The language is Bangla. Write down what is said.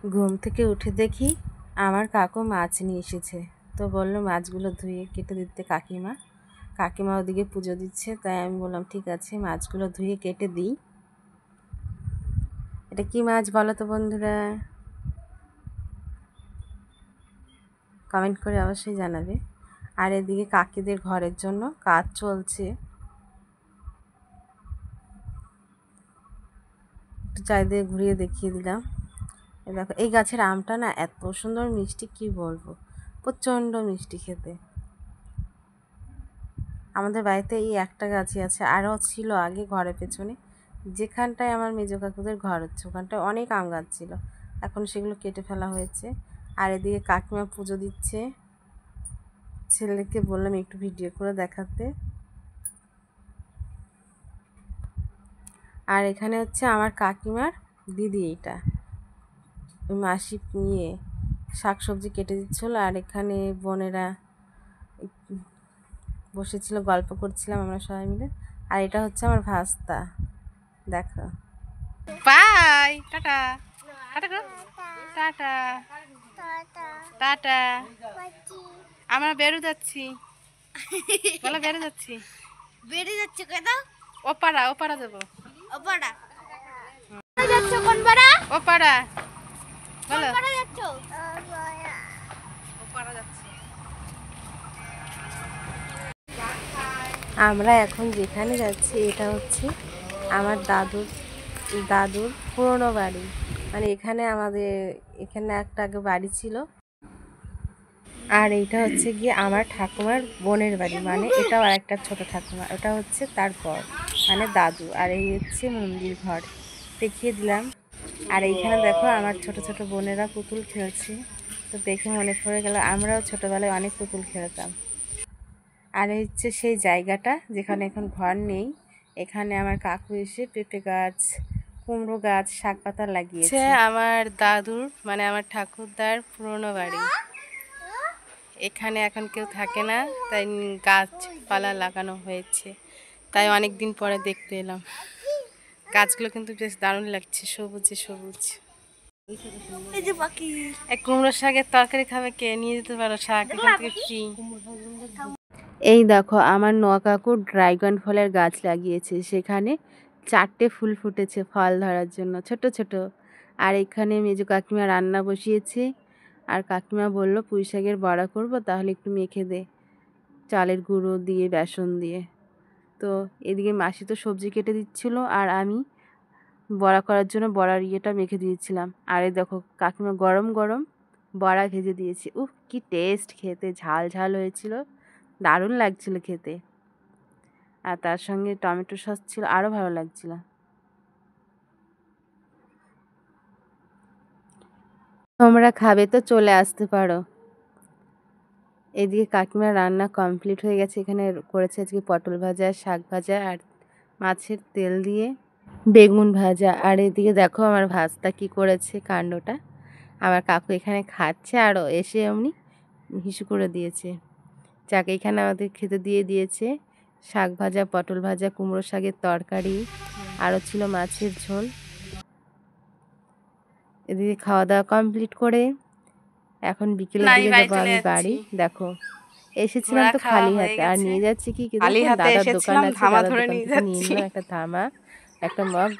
ঘুম থেকে উঠে দেখি আমার কাকু মাছ নিয়ে এসেছে। তো বললো মাছগুলো ধুয়ে কেটে দিতে কাকিমা ওদিকে পুজো দিচ্ছে, তাই আমি বললাম ঠিক আছে মাছগুলো ধুয়ে কেটে দিই। এটা কি মাছ বলো তো বন্ধুরা, কমেন্ট করে অবশ্যই জানাবে। আর এদিকে কাকিদের ঘরের জন্য কাজ চলছে, একটু চারিদিকে ঘুরিয়ে দেখিয়ে দিলাম। দেখো এই গাছের আমটা না এত সুন্দর মিষ্টি, কি বলবো, প্রচণ্ড মিষ্টি খেতে। আমাদের বাড়িতে এই একটা গাছই আছে, আরও ছিল আগে ঘরের পেছনে, যেখানটায় আমার মেজো কাকুদের ঘর হচ্ছে ওখানটায় অনেক আম গাছ ছিল, এখন সেগুলো কেটে ফেলা হয়েছে। আর এদিকে কাকিমা পুজো দিচ্ছে, ছেলেকে বললাম একটু ভিডিও করে দেখাতে। আর এখানে হচ্ছে আমার কাকিমার দিদি, এইটা মাসি নিয়ে শাকসবজি কেটে দিচ্ছিল, আর এখানে বোনেরা বসেছিল, গল্প করছিলাম আমরা সবাই মিলে। আর এটা হচ্ছে আমার ভাস্তা, দেখো। Bye, tata tata tata tata. আমরা বেরো যাচ্ছি, বলো বেরো যাচ্ছি। বেরিয়ে যাচ্ছে কেন? ওপাড়া দেবো। ওপাড়া যাচ্ছ? কোন পাড়া? ওপাড়া বলো। ওপাড়া যাচ্ছ? ওপাড়া যাচ্ছি। আমরা এখন যেখানে যাচ্ছি এটা হচ্ছে আমার দাদুর পুরনো বাড়ি। মানে এখানে এখানে একটা আগে বাড়ি ছিল, আর এইটা হচ্ছে গিয়ে আমার ঠাকুমার বোনের বাড়ি, মানে এটাও আর একটা ছোট ঠাকুমা, ওটা হচ্ছে তার বর মানে দাদু। আর এই হচ্ছে মন্দির ঘর, দেখিয়ে দিলাম। আর এইখানে দেখো আমার ছোট ছোট বোনেরা পুতুল খেলছে, তো দেখে মনে পড়ে গেল আমরাও ছোটবেলায় অনেক পুতুল খেলতাম। আর এই হচ্ছে সেই জায়গাটা যেখানে এখন ঘর নেই, এখানে আমার কাকু এসে পেঁপে গাছ, কুমড়ো গাছ, শাক পাতা লাগিয়েছে। আমার দাদুর মানে আমার ঠাকুরদার পুরনো বাড়ি, এখানে এখন কেউ থাকে না, তাই গাছপালা লাগানো হয়েছে, তাই অনেক দিন পরে দেখতে এলাম। গাছগুলো কিন্তু বেশ দারুণ লাগছে, সবুজে সবুজ। এই যে পাখি, এই কুমড়ো শাকের তরকারি খাবে কে? নিয়ে যেতে পারো, শাক এখান থেকে ফ্রি। এই দেখো আমার নোয়া কাকু ড্রাগন ফলের গাছ লাগিয়েছে, সেখানে 4টে ফুল ফুটেছে ফল ধরার জন্য, ছোট ছোট। আর এখানে মেজো কাকিমা রান্না বসিয়েছে, আর কাকিমা বলল পুঁই শাকের বড়া করবো, তাহলে একটু মেখে দে চালের গুঁড়ো দিয়ে, বেসন দিয়ে। তো এদিকে মাসি তো সবজি কেটে দিচ্ছিল, আর আমি বড়া করার জন্য বড়ার ইয়েটা মেখে দিয়েছিলাম। আর এই দেখো কাকিমা গরম গরম বড়া ভেজে দিয়েছে, উফ কি টেস্ট খেতে, ঝাল ঝাল হয়েছিল, দারুণ লাগছিল খেতে। আর তার সঙ্গে টমেটো সস ছিল, আরও ভালো লাগছিল। তোমরা খাবে তো চলে আসতে পারো। এদিকে কাকিমার রান্না কমপ্লিট হয়ে গেছে, এখানে করেছে আজকে পটল ভাজা, শাক ভাজা, আর মাছের তেল দিয়ে বেগুন ভাজা। আর এদিকে দেখো আমার ভাস্তা কি করেছে কাণ্ডটা, আমার কাকু এখানে খাচ্ছে, আরও এসে এমনি হিসু করে দিয়েছে। যাকে এখানে আমাদের খেতে দিয়ে দিয়েছে শাক ভাজা, পটল ভাজা, কুমড়ো শাকের তরকারি, আরও ছিল মাছের ঝোল। এদিকে খাওয়া দাওয়া কমপ্লিট করে এখন বিকেলের দিকে যাবো আমি বাড়ি। দেখো এসেছিলাম তো খালি হাতে, আর নিয়ে যাচ্ছি কি দাদার দোকান আছে, দাদার দোকান থেকে নিয়ে নিলাম একটা ধামা, একটা মগ,